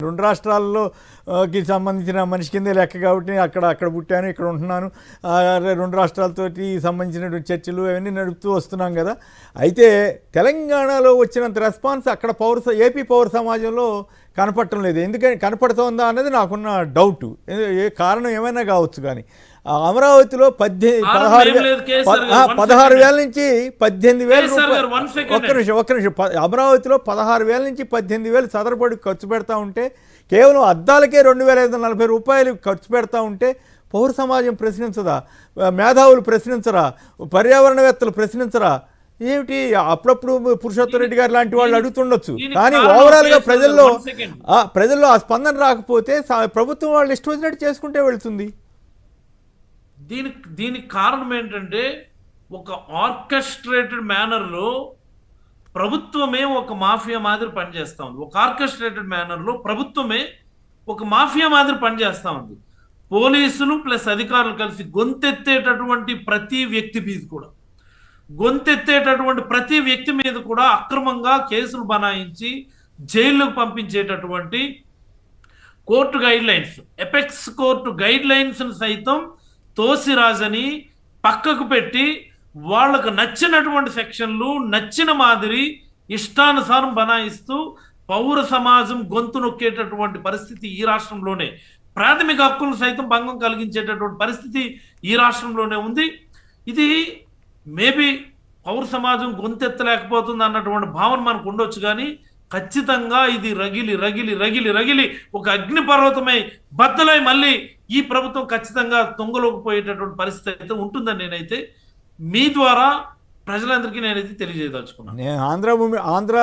రెండు రాష్ట్రాల్లో కి సంబంధించిన మనిషి కిందే లెక్క కాబట్టి అక్కడ పుట్టాను, ఇక్కడ ఉంటున్నాను, రెండు రాష్ట్రాలతోటి సంబంధించిన చర్చలు అవన్నీ నడుపుతూ వస్తున్నాం కదా. అయితే తెలంగాణలో వచ్చినంత రెస్పాన్స్ అక్కడ ఏపీ పౌర సమాజంలో కనపడటం లేదు. ఎందుకని కనపడుతోందా అన్నది నాకున్న డౌట్. ఏ కారణం ఏమైనా కావచ్చు, కానీ అమరావతిలో 16,000 నుంచి 18,000 రూపాయలు, ఒక్క నిమిషం, అమరావతిలో 16,000 నుంచి 18,000 చదరపడి ఖర్చు పెడతా ఉంటే, కేవలం అద్దాలకే 2,540 రూపాయలు ఖర్చు పెడతా ఉంటే పౌర సమాజం ప్రశ్నించదా? మేధావులు ప్రశ్నించరా? పర్యావరణవేత్తలు ప్రశ్నించరా? ఏమిటి? అప్పుడప్పుడు పురుషోత్తమ రెడ్డి గారు లాంటి వాళ్ళు అడుగుతుండొచ్చు, కానీ ఓవరాల్గా ప్రజల్లో ఆ స్పందన రాకపోతే ప్రభుత్వం వాళ్ళు ఇష్టం వచ్చినట్టు చేసుకుంటే వెళుతుంది. దీనికి కారణం ఏంటంటే, ఒక ఆర్కెస్ట్రేటెడ్ మేనర్లో ప్రభుత్వమే ఒక మాఫియా మాదిరి పనిచేస్తూ ఉంది. ఒక ఆర్కెస్ట్రేటెడ్ మేనర్లో ప్రభుత్వమే ఒక మాఫియా మాదిరి పనిచేస్తూ ఉంది. పోలీసులు ప్లస్ అధికారులు కలిసి గొంతెత్తేటటువంటి ప్రతి వ్యక్తి మీద కూడా అక్రమంగా కేసులు బనాయించి జైళ్ళకు పంపించేటటువంటి court guidelines, apex court guidelines సైతం తోసిరాజని పక్కకు పెట్టి వాళ్ళకు నచ్చినటువంటి సెక్షన్లు నచ్చిన మాదిరి ఇష్టానుసారం బనాయిస్తూ పౌర సమాజం గొంతు నొక్కేటటువంటి పరిస్థితి ఈ రాష్ట్రంలోనే, ప్రాథమిక హక్కులు సైతం భంగం కలిగించేటటువంటి పరిస్థితి ఈ రాష్ట్రంలోనే ఉంది. ఇది మేబీ పౌర సమాజం గొంతెత్తలేకపోతుంది అన్నటువంటి భావన మనకు ఉండొచ్చు, కానీ ఖచ్చితంగా ఇది రగిలి ఒక అగ్నిపర్వతమై బద్దలై మళ్ళీ ఈ ప్రభుత్వం ఖచ్చితంగా తొంగలోకి పోయేటటువంటి పరిస్థితి అయితే ఉంటుందని నేనైతే మీ ద్వారా ప్రజలందరికీ నేనైతే తెలియజేయదలుచుకున్నాను. నేను ఆంధ్ర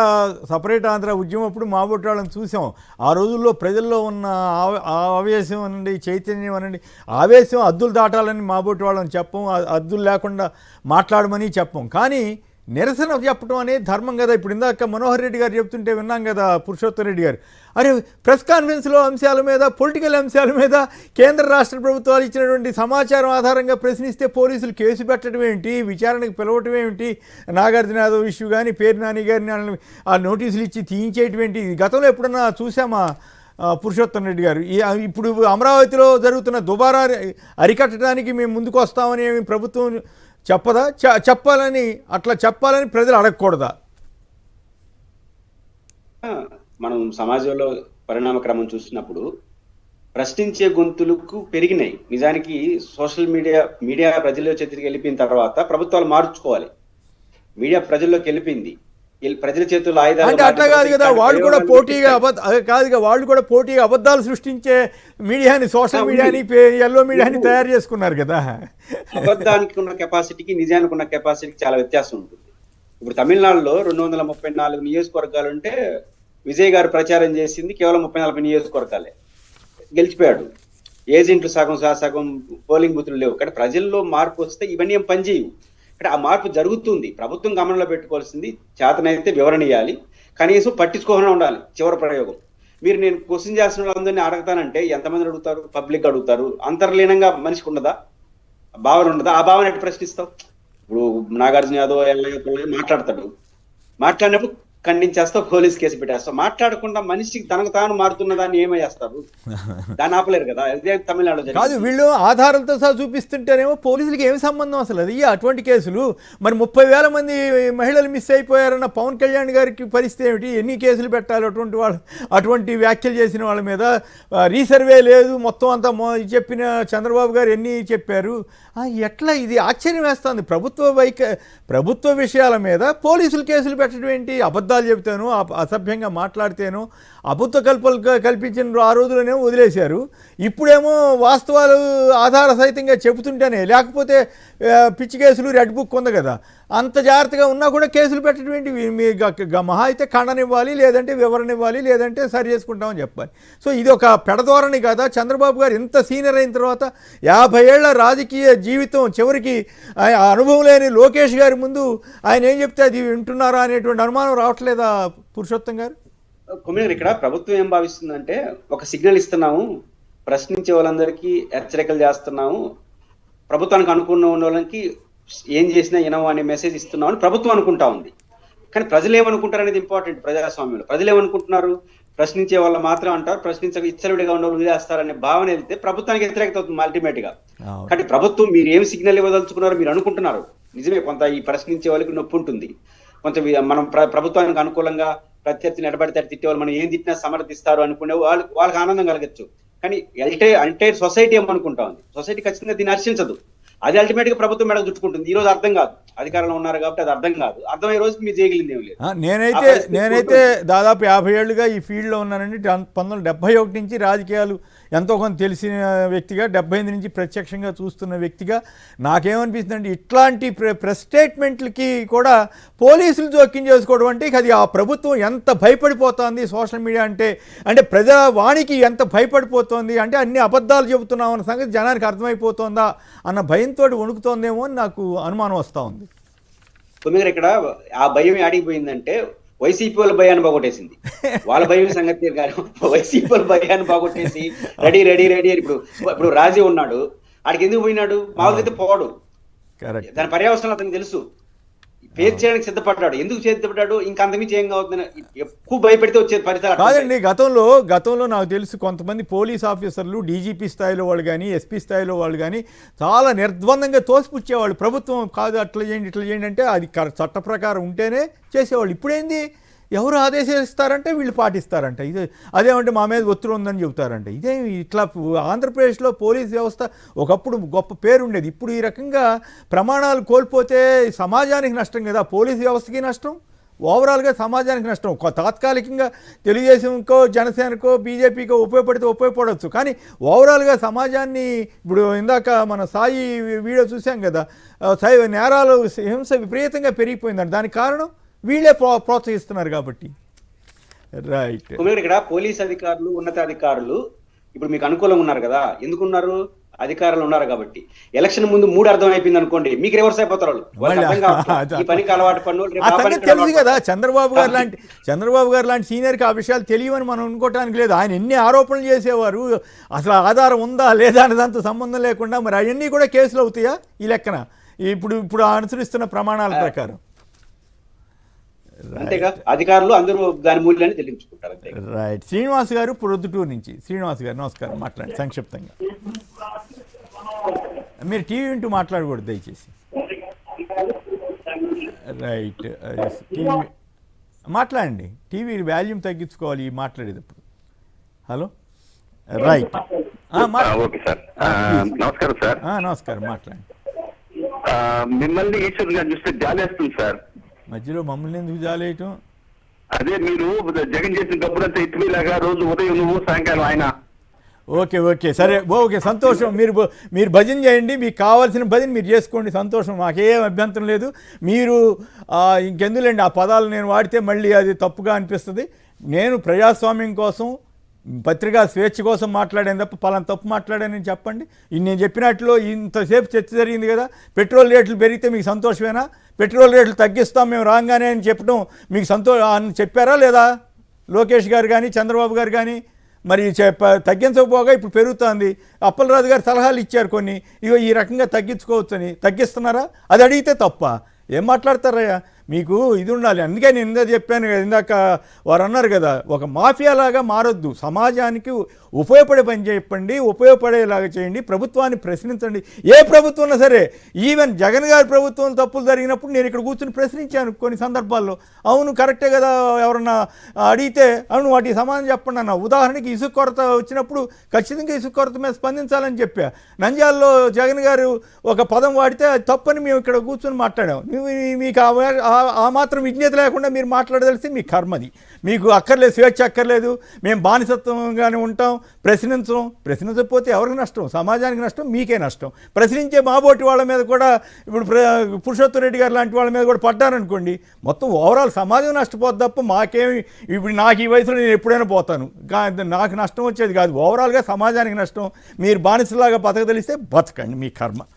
సపరేట్ ఆంధ్ర ఉద్యమం అప్పుడు మాబోటి వాళ్ళని చూసాం. ఆ రోజుల్లో ప్రజల్లో ఉన్న ఆవేశం అనండి, చైతన్యం అనండి, ఆవేశం అద్దులు దాటాలని మాబోటి వాళ్ళని చెప్పం, అద్దులు లేకుండా మాట్లాడమని చెప్పం. కానీ నిరసన చెప్పడం అనేది ధర్మం కదా. ఇప్పుడు ఇందాక మనోహర్ రెడ్డి గారు చెప్తుంటే విన్నాం కదా, పురుషోత్తమ రెడ్డి గారు. అరే, ప్రెస్ కాన్ఫరెన్స్లో అంశాల మీద, పొలిటికల్ అంశాల మీద కేంద్ర రాష్ట్ర ప్రభుత్వాలు ఇచ్చినటువంటి సమాచారం ఆధారంగా ప్రశ్నిస్తే పోలీసులు కేసు పెట్టడం ఏంటి, విచారణకు పిలవటం ఏమిటి, నాగార్జున యాదవ్ ఇష్యూ కానీ పేరు నాని గారిని ఆ నోటీసులు ఇచ్చి తీయించేయటం ఏంటి? గతంలో ఎప్పుడన్నా చూసామా పురుషోత్తమ రెడ్డి గారు? ఇప్పుడు అమరావతిలో జరుగుతున్న దుబారా అరికట్టడానికి మేము ముందుకు వస్తామని ప్రభుత్వం చెప్పదా? అట్లా చెప్పాలని ప్రజలు అడగకూడదా? మనం సమాజంలో పరిణామ క్రమం చూసినప్పుడు ప్రశ్నించే గొంతులకు పెరిగినాయి. నిజానికి సోషల్ మీడియా ప్రజల్లో చేతికి వెళ్ళిపోయిన తర్వాత ప్రభుత్వాలు మార్చుకోవాలి. మీడియా ప్రజల్లోకి వెళ్ళిపోయింది, ప్రజల చేతుల్లో ఆయుధాలు. అంటే అట్లా కాదు కదా, వాళ్ళు కూడా పోటీగా అబద్ధాలు సృష్టించే మీడియాని, సోషల్ మీడియాని, ఎల్లో మీడియాని తయారు చేసుకున్నారు కదా. అబద్ధానికి ఉన్న కెపాసిటీకి నిజానికి ఉన్న కెపాసిటీకి చాలా వ్యత్యాసం ఉంటుంది. ఇప్పుడు తమిళనాడులో 234 నియోజకవర్గాలు ఉంటే విజయ్ గారు ప్రచారం చేసింది కేవలం 34 నియోజకవర్గాలే, గెలిచిపోయాడు. ఏజెంట్లు సగం పోలింగ్ బూతులు లేవు. కానీ ప్రజల్లో మార్పు వస్తే ఇవన్నీ ఏం పనిచేయవు. అంటే ఆ మార్పు జరుగుతుంది. ప్రభుత్వం గమనంలో పెట్టుకోవాల్సింది, చేతనైతే వివరణ ఇవ్వాలి, కనీసం పట్టించుకోకుండా ఉండాలి. చివరి ప్రయోగం, నేను క్వశ్చన్ చేసిన వాళ్ళందరినీ అడగతానంటే ఎంతమంది అడుగుతారు? పబ్లిక్ అడుగుతారు. అంతర్లీనంగా మనిషికి ఉండదా, భావన ఉండదా? ఆ భావన ఎట్లా ప్రశ్నిస్తావు? ఇప్పుడు నాగార్జున యాదవ్ మాట్లాడతాడు, మాట్లాడినప్పుడు ఖండించేస్తావు, పోలీస్ కేసు పెట్టేస్తావు. మాట్లాడకుండా మనిషికి తనకు తాను మారుతున్న దాన్ని ఏమయ్యేస్తారు? దాన్ని ఆపలేరు కదా. అదే తమిళనాడులో కాదు, వీళ్ళు ఆధారాలతో సహా చూపిస్తుంటేనేమో పోలీసులకి ఏమి సంబంధం అసలు? అది అటువంటి కేసులు. మరి 30,000 మంది మహిళలు మిస్ అయిపోయారన్న పవన్ కళ్యాణ్ గారికి పరిస్థితి ఏమిటి? ఎన్ని కేసులు పెట్టాలి అటువంటి వ్యాఖ్యలు చేసిన వాళ్ళ మీద? రీసర్వే లేదు, మొత్తం అంతా చెప్పిన చంద్రబాబు గారు ఎన్ని చెప్పారు? ఎట్లా? ఇది ఆశ్చర్యం వేస్తుంది. ప్రభుత్వ విషయాల మీద పోలీసులు కేసులు పెట్టడం ఏంటి? అబద్ధాలు చెబుతాను, అసభ్యంగా మాట్లాడితేను అబద్ధ కల్పనలు కల్పించిన ఆ రోజులోనే వదిలేశారు. ఇప్పుడేమో వాస్తవాలు ఆధార సహితంగా చెబుతుంటేనే, లేకపోతే పిచ్చి కేసులు, రెడ్ బుక్ ఉంది కదా, అంత జాగ్రత్తగా ఉన్నా కూడా కేసులు పెట్టడం ఏంటి? మీ మహా అయితే ఖండనివ్వాలి, లేదంటే వివరణ ఇవ్వాలి, లేదంటే సరి చేసుకుంటామని చెప్పాలి. సో ఇది ఒక పెడధోరణి కదా. చంద్రబాబు గారు ఇంత సీనియర్ అయిన తర్వాత 50 ఏళ్ల రాజకీయ జీవితం చివరికి అనుభవం లేని లోకేష్ గారి ముందు ఆయన ఏం చెప్తే అది వింటున్నారా అనేటువంటి అనుమానం రావట్లేదా పురుషోత్తం గారు? ఇక్కడ ప్రభుత్వం ఏం భావిస్తుందంటే, ఒక సిగ్నల్ ఇస్తున్నాము, ప్రశ్నించే వాళ్ళందరికీ హెచ్చరికలు చేస్తున్నాము, ప్రభుత్వానికి అనుకున్న వాళ్ళకి ఏం చేసినా వినవు అనే మెసేజ్ ఇస్తున్నామని ప్రభుత్వం అనుకుంటా ఉంది. కానీ ప్రజలు ఏమనుకుంటారు అనేది ఇంపార్టెంట్. ప్రజాస్వామ్యంలో ప్రజలు ఏమనుకుంటున్నారు? ప్రశ్నించే వాళ్ళు మాత్రం అంటారు, ప్రశ్నించక ఇచ్చలుడిగా ఉన్న వాళ్ళు వదిలేస్తారనే భావన వెళ్తే ప్రభుత్వానికి వ్యతిరేకత అవుతుంది అల్టిమేట్ గా. కానీ ప్రభుత్వం మీరు ఏం సిగ్నల్ ఇవ్వదలుచుకున్నారో మీరు అనుకుంటున్నారు. నిజమే, కొంత ఈ ప్రశ్నించే వాళ్ళకి నొప్పి ఉంటుంది, కొంత మనం ప్రభుత్వానికి అనుకూలంగా ప్రత్యర్థిని ఎడబడితే తిట్టే వాళ్ళు మనం ఏం తిట్టినా సమర్థిస్తారు అనుకునే వాళ్ళకి ఆనందం కలగచ్చు. కానీ అంటే సొసైటీ ఏమనుకుంటా ఉంది, సొసైటీ ఖచ్చితంగా దీన్ని హర్షించదు. అది అల్టిమేట్ గా ప్రభుత్వం మేడకు చుట్టుకుంటుంది. ఈ రోజు అర్థం కాదు, అధికారంలో ఉన్నారు కాబట్టి అది అర్థం కాదు. అర్థమయ్యే రోజుకి మీరు చేయగలిగింది ఏం లేదు. నేనైతే దాదాపు 50 ఏళ్ళుగా ఈ ఫీల్డ్లో ఉన్నానండి. 1971 నుంచి రాజకీయాలు ఎంతో కొంత తెలిసిన వ్యక్తిగా, 78 నుంచి ప్రత్యక్షంగా చూస్తున్న వ్యక్తిగా నాకేమనిపిస్తుందంటే ఇట్లాంటి ప్రెస్ స్టేట్మెంట్లకి కూడా పోలీసులు జోక్యం చేసుకోవడం అంటే అది ఆ ప్రభుత్వం ఎంత భయపడిపోతుంది సోషల్ మీడియా అంటే ప్రజావాణికి ఎంత భయపడిపోతుంది అంటే అన్ని అబద్ధాలు చెబుతున్నాం అన్న సంగతి జనానికి అర్థమైపోతుందా అన్న భయంతో వణుకుతోందేమో అని నాకు అనుమానం వస్తూ ఉంది. తొమ్మిది ఇక్కడ ఆ భయం ఆడిపోయిందంటే వైసీపీ వాళ్ళ భయాన్ని బాగొట్టేసింది. వాళ్ళ భయం సంగతి కాదు, వైసీపీ వాళ్ళ భయాన్ని బాగొట్టేసి రెడీ రెడీ రెడీ అని ఇప్పుడు రాజీ ఉన్నాడు, ఆడికి ఎందుకు పోయినాడు? మామూలుగా అయితే పోడు, దాని పర్యవసరం అతనికి తెలుసు, పేరు చేయడానికి సిద్ధపడ్డాడు. ఎందుకు సిద్ధపడ్డాడు? ఇంకా అంతమించి ఏం కావద్దని ఎక్కువ భయపెడితే వచ్చే పరిస్థితి కాదండి. గతంలో నాకు తెలుసు కొంతమంది పోలీస్ ఆఫీసర్లు డీజీపీ స్థాయిలో వాళ్ళు కానీ ఎస్పీ స్థాయిలో వాళ్ళు కానీ చాలా నిర్ద్వందంగా తోసిపుచ్చేవాళ్ళు. ప్రభుత్వం కాదు అట్లా చేయండి ఇట్లా చేయండి అంటే అది చట్ట ప్రకారం ఉంటేనే చేసేవాళ్ళు. ఇప్పుడేంది, ఎవరు ఆదేశిస్తారంటే వీళ్ళు పాటిస్తారంట. అదేమంటే మా మీద ఒత్తిడి ఉందని చెబుతారంట. ఇదేమి ఇట్లా ఆంధ్రప్రదేశ్లో పోలీస్ వ్యవస్థ ఒకప్పుడు గొప్ప పేరు ఉండేది. ఇప్పుడు ఈ రకంగా ప్రమాణాలు కోల్పోతే సమాజానికి నష్టం కదా, పోలీస్ వ్యవస్థకి నష్టం, ఓవరాల్గా సమాజానికి నష్టం. తాత్కాలికంగా తెలుగుదేశంకో జనసేనకో బీజేపీకో ఉపయోగపడవచ్చు, కానీ ఓవరాల్గా సమాజాన్ని ఇప్పుడు ఇందాక మన సాయి వీడియో చూసాం కదా, నేరాలు హింస విపరీతంగా పెరిగిపోయిందంట. దానికి కారణం వీళ్ళే ప్రోత్సహిస్తున్నారు కాబట్టి. రైట్. ఇక్కడ పోలీస్ అధికారులు ఉన్నతాధికారులు ఇప్పుడు మీకు అనుకూలంగా ఉన్నారు కదా, ఎందుకున్నారు? అధికారులు ఉన్నారు కాబట్టి. ఎలక్షన్ ముందు 3 అర్థం అయిపోయింది అనుకోండి, మీకు రివర్స్ అయిపోతారు వాళ్ళు. ఈ పనికి అలవాటు పన్ను తెలుసు కదా. చంద్రబాబు గారు లాంటి సీనియర్కి ఆ విషయాలు తెలియవని మనం అనుకోవటానికి లేదు. ఆయన ఎన్ని ఆరోపణలు చేసేవారు, అసలు ఆధారం ఉందా లేదా అనే దాంతో సంబంధం లేకుండా మరి అవన్నీ కూడా కేసులు అవుతాయా ఈ లెక్కన ఇప్పుడు అనుసరిస్తున్న ప్రమాణాల ప్రకారం? అంతేగా, అధికారులు అందరూ దాని మూల్యాన్ని చెల్లించుకుంటారు. రైట్. శ్రీనివాస్ గారు ప్రొద్దుటూరు నుంచి. శ్రీనివాస్ గారు నమస్కారం, మాట్లాడండి సంక్షిప్తంగా. మీరు టీవీ వింటూ మాట్లాడకూడదు దయచేసి. రైట్. టీవీ మాట్లాడండి, టీవీ వాల్యూమ్ తగ్గించుకోవాలి మాట్లాడేటప్పుడు. హలో. రైట్. ఓకే సార్, నమస్కారం సార్. నమస్కారం, మాట్లాడండి. మిమ్మల్ని ఈశ్వర్ గారు చూస్తే జాలేస్తుంది సార్. మధ్యలో మమ్మల్ని ఎందుకు జాలేయటం? అదే మీరు జగన్ చేసిన గప్పుడంతా ఇటువీలాగా రోజు ఉదయం నువ్వు సాయంకాలం ఆయన. ఓకే సరే, ఓకే సంతోషం. మీరు భజన చేయండి, మీకు కావాల్సిన భజన మీరు చేసుకోండి, సంతోషం, మాకేం అభ్యంతరం లేదు. మీరు ఇంకెందులేండి ఆ పదాలు నేను వాడితే మళ్ళీ అది తప్పుగా అనిపిస్తుంది. నేను ప్రజాస్వామ్యం కోసం, పత్రికా స్వేచ్ఛ కోసం మాట్లాడాను తప్ప పలానా తప్పు మాట్లాడానని చెప్పండి. నేను చెప్పినట్లు ఇంతసేపు చర్చ జరిగింది కదా, పెట్రోల్ రేట్లు పెరిగితే మీకు సంతోషమేనా? పెట్రోల్ రేట్లు తగ్గిస్తాం మేము రాగానే అని చెప్పడం మీకు చెప్పారా లేదా లోకేష్ గారు కానీ చంద్రబాబు గారు కానీ? మరి తగ్గించకపోగా ఇప్పుడు పెరుగుతుంది. అప్పలరాజు గారు సలహాలు ఇచ్చారు కొన్ని, ఇగో ఈ రకంగా తగ్గించుకోవచ్చని. తగ్గిస్తున్నారా? అది అడిగితే తప్ప ఏం మాట్లాడతారయ్యా? మీకు ఇది ఉండాలి. అందుకే నేను ఇందాక చెప్పాను కదా, ఇందాక వారు అన్నారు కదా, ఒక మాఫియాలాగా మారొద్దు, సమాజానికి ఉపయోగపడే పని చెప్పండి, ఉపయోగపడేలాగా చేయండి, ప్రభుత్వాన్ని ప్రశ్నించండి. ఏ ప్రభుత్వం ఉన్నా సరే, ఈవెన్ జగన్ గారి ప్రభుత్వం తప్పులు జరిగినప్పుడు నేను ఇక్కడ కూర్చొని ప్రశ్నించాను కొన్ని సందర్భాల్లో. అవును కరెక్టే కదా, ఎవరన్నా అడిగితే అవును వాటికి సమాధానం చెప్పండి అన్న. ఉదాహరణకి ఇసుక కొరత వచ్చినప్పుడు ఖచ్చితంగా ఇసుక కొరత మీద స్పందించాలని చెప్పా. నంద్యాలలో జగన్ గారు ఒక పదం వాడితే అది తప్పని మేము ఇక్కడ కూర్చొని మాట్లాడాం. మీకు ఆ మాత్రం విజ్ఞత లేకుండా మీరు మాట్లాడదలిసి మీ కర్మది. మీకు అక్కర్లేదు, స్వేచ్ఛ అక్కర్లేదు, మేము బానిసత్వంగానే ఉంటాం, ప్రశ్నించకపోతే ఎవరికి నష్టం? సమాజానికి నష్టం, మీకే నష్టం. ప్రశ్నించే మాబోటి వాళ్ళ మీద కూడా ఇప్పుడు పురుషోత్తమ రెడ్డి గారు లాంటి వాళ్ళ మీద కూడా పడ్డారనుకోండి, మొత్తం ఓవరాల్ సమాజం నష్టపోద్ది తప్ప మాకేమి. ఇప్పుడు నాకు ఈ వయసులో నేను ఎప్పుడైనా పోతాను, నాకు నష్టం వచ్చేది కాదు. ఓవరాల్గా సమాజానికి నష్టం. మీరు బానిసలాగా బతకదలిస్తే బతకండి, మీ కర్మ.